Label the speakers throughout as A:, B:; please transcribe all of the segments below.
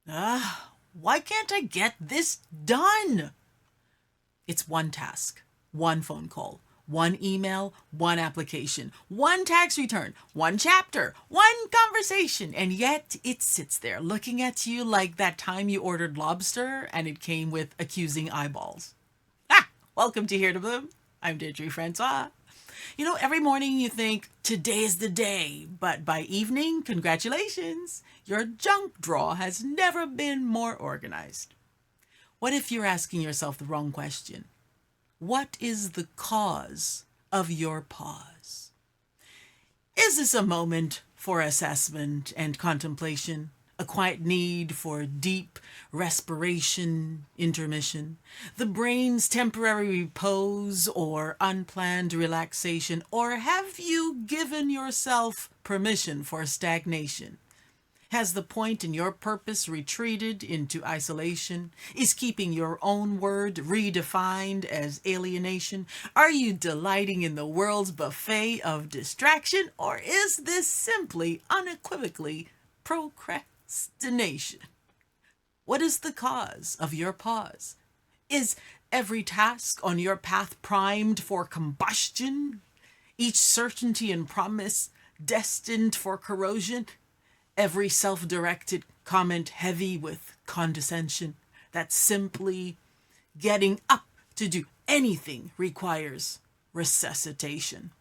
A: Why can't I get this done? It's one task, one phone call, one email, one application, one tax return, one chapter, one conversation, and yet it sits there looking at you like that time you ordered lobster and it came with accusing eyeballs. Ah, welcome to Here to Bloom. I'm Deirdre Francois. Every morning you think, today is the day, but by evening, congratulations, your junk drawer has never been more organized. What if you're asking yourself the wrong question? What is the cause of your pause? Is this a moment for assessment and contemplation? A quiet need for deep respiration, intermission, the brain's temporary repose or unplanned relaxation, or have you given yourself permission for stagnation? Has the point in your purpose retreated into isolation? Is keeping your own word redefined as alienation? Are you delighting in the world's buffet of distraction, or is this simply unequivocally procrastination? What is the cause of your pause? Is every task on your path primed for combustion? Each certainty and promise destined for corrosion? Every self-directed comment heavy with condescension that simply getting up to do anything requires resuscitation?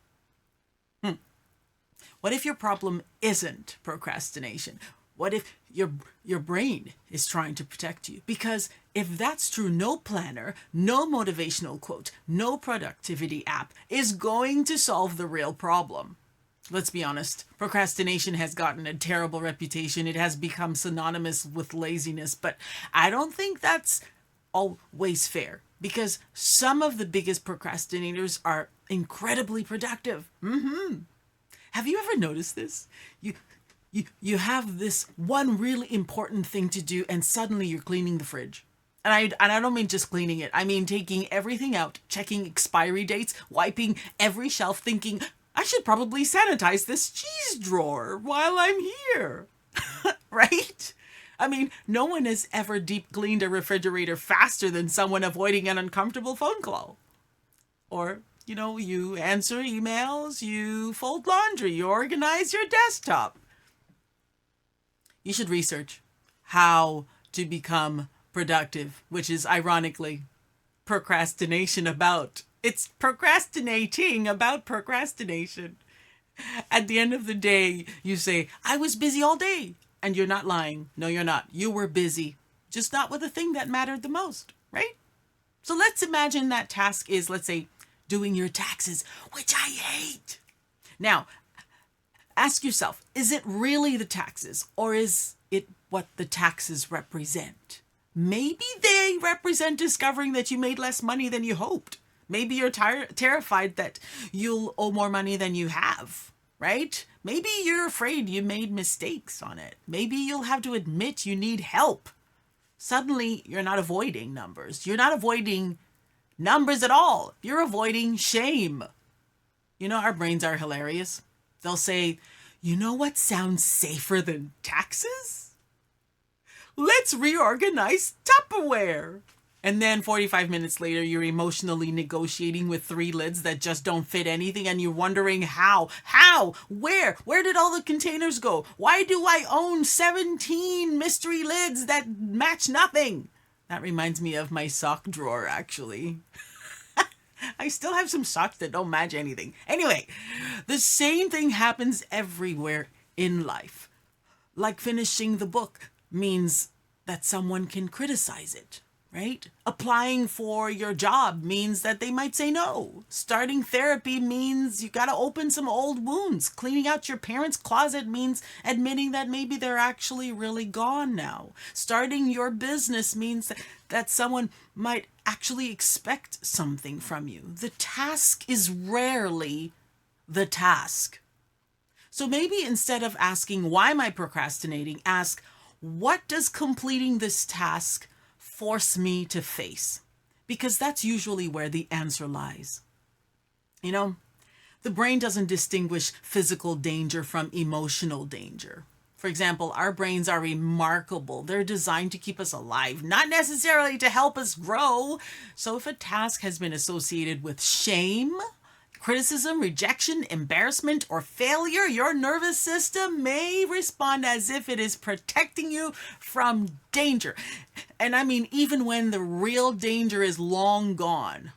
A: What if your problem isn't procrastination? What if your brain is trying to protect you? Because if that's true, no planner, no motivational quote, no productivity app is going to solve the real problem. Let's be honest, procrastination has gotten a terrible reputation. It has become synonymous with laziness, but I don't think that's always fair, because some of the biggest procrastinators are incredibly productive. Have you ever noticed this? You have this one really important thing to do, and suddenly you're cleaning the fridge. And I don't mean just cleaning it. I mean taking everything out, checking expiry dates, wiping every shelf, thinking, I should probably sanitize this cheese drawer while I'm here. Right? I mean, no one has ever deep cleaned a refrigerator faster than someone avoiding an uncomfortable phone call. Or, you answer emails, you fold laundry, you organize your desktop. You should research how to become productive, which is ironically procrastination about. It's procrastinating about procrastination. At the end of the day, you say, I was busy all day. And you're not lying. No, you're not. You were busy, just not with the thing that mattered the most, right? So let's imagine that task is, let's say, doing your taxes, which I hate. Now, ask yourself, is it really the taxes, or is it what the taxes represent? Maybe they represent discovering that you made less money than you hoped. Maybe you're terrified that you'll owe more money than you have, right? Maybe you're afraid you made mistakes on it. Maybe you'll have to admit you need help. Suddenly, you're not avoiding numbers. You're not avoiding numbers at all. You're avoiding shame. Our brains are hilarious. They'll say, you know what sounds safer than taxes? Let's reorganize Tupperware. And then 45 minutes later, you're emotionally negotiating with 3 lids that just don't fit anything, and you're wondering how, where did all the containers go? Why do I own 17 mystery lids that match nothing? That reminds me of my sock drawer, actually. I still have some socks that don't match anything. Anyway, the same thing happens everywhere in life. Like finishing the book means that someone can criticize it, right? Applying for your job means that they might say no. Starting therapy means you got to open some old wounds. Cleaning out your parents' closet means admitting that maybe they're actually really gone now. Starting your business means that someone might actually expect something from you. The task is rarely the task. So maybe instead of asking, why am I procrastinating, ask, what does completing this task force me to face? Because that's usually where the answer lies. The brain doesn't distinguish physical danger from emotional danger. For example, our brains are remarkable. They're designed to keep us alive, not necessarily to help us grow. So if a task has been associated with shame, criticism, rejection, embarrassment, or failure, your nervous system may respond as if it is protecting you from danger. And I mean, even when the real danger is long gone.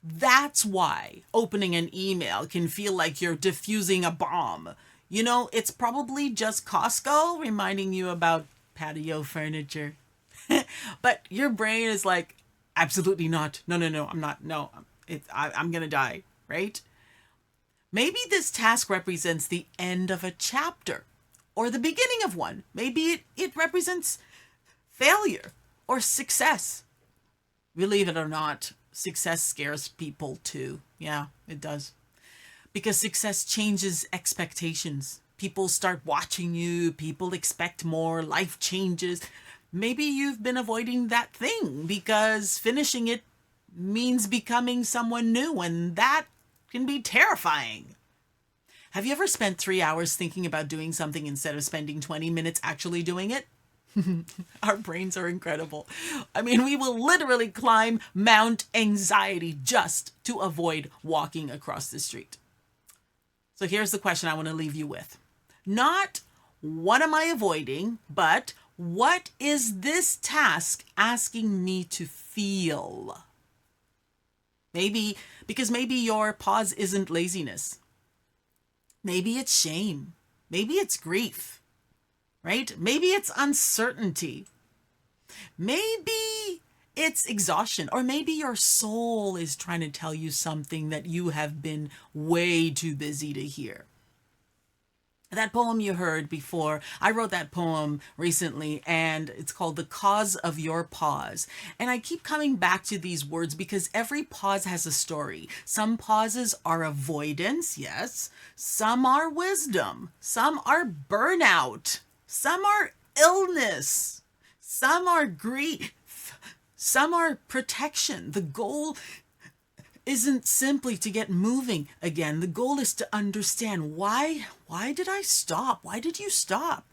A: That's why opening an email can feel like you're diffusing a bomb. You know, it's probably just Costco reminding you about patio furniture. But your brain is like, absolutely not. No, I'm not. No, I'm going to die, right? Maybe this task represents the end of a chapter or the beginning of one. Maybe it represents failure or success. Believe it or not, success scares people too. Yeah, it does. Because success changes expectations. People start watching you. People expect more. Life changes. Maybe you've been avoiding that thing because finishing it means becoming someone new, and that can be terrifying. Have you ever spent 3 hours thinking about doing something instead of spending 20 minutes actually doing it? Our brains are incredible. I mean, we will literally climb Mount Anxiety just to avoid walking across the street. So here's the question I want to leave you with. Not what am I avoiding, but what is this task asking me to feel? Maybe your pause isn't laziness. Maybe it's shame. Maybe it's grief, right? Maybe it's uncertainty. Maybe it's exhaustion, or maybe your soul is trying to tell you something that you have been way too busy to hear. That poem you heard before, I wrote that poem recently, and it's called The Cause of Your Pause. And I keep coming back to these words because every pause has a story. Some pauses are avoidance, yes. Some are wisdom. Some are burnout. Some are illness. Some are grief. Some are protection. The goal isn't simply to get moving again. The goal is to understand why did I stop? Why did you stop?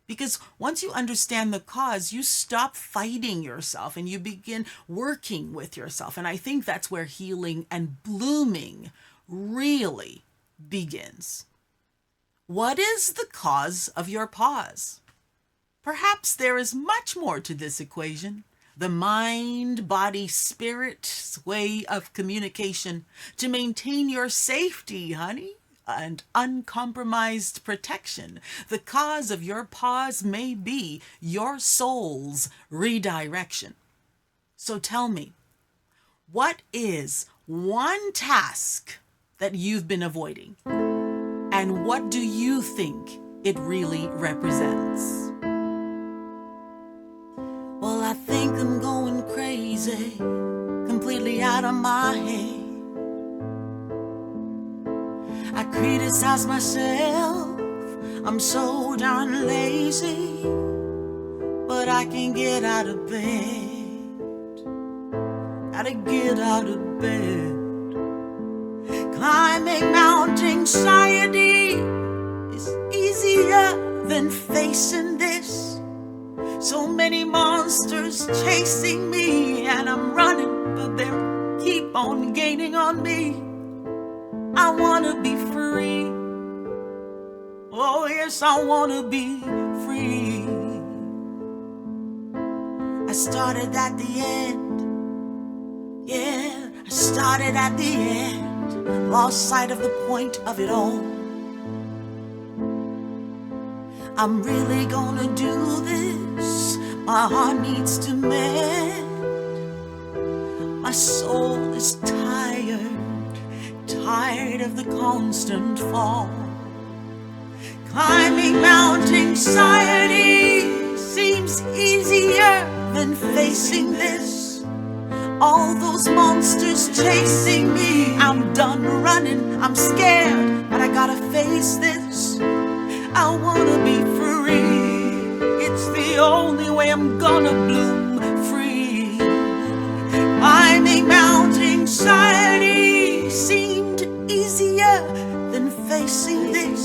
A: Because once you understand the cause, you stop fighting yourself and you begin working with yourself. And I think that's where healing and blooming really begins. What is the cause of your pause? Perhaps there is much more to this equation. The mind, body, spirit way of communication to maintain your safety, honey, and uncompromised protection. The cause of your pause may be your soul's redirection. So tell me, what is one task that you've been avoiding? And what do you think it really represents? Well, I think I'm going crazy, completely out of my head. I criticize myself, I'm so darn lazy, but I can't get out of bed. Gotta get out of bed. Climbing Mount Anxiety is easier than facing this. So many monsters chasing me, and I'm running, but they keep on gaining on me. I wanna be free. Oh yes, I wanna be free. I started at the end. Yeah, I started at the end. Lost sight of the point of it all. I'm really gonna do this. My heart needs to mend. My soul is tired of the constant fall. Climbing Mount Anxiety seems easier than facing this. All those monsters chasing me. I'm done running, I'm scared, but I gotta face this. I wanna be free. It's the only way I'm gonna bloom free. Climbing Mount Anxiety seemed easier than facing this.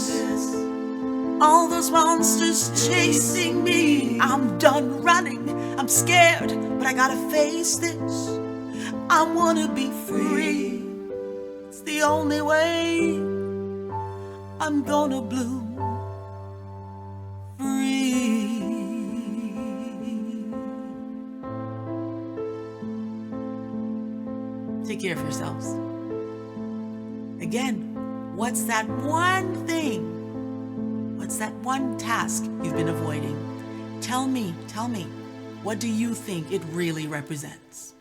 A: all those monsters chasing me. I'm done running, I'm scared, but I gotta face this. I wanna be free. It's the only way I'm gonna bloom free. Take care of yourselves. Again, what's that one thing? What's that one task you've been avoiding? Tell me, what do you think it really represents?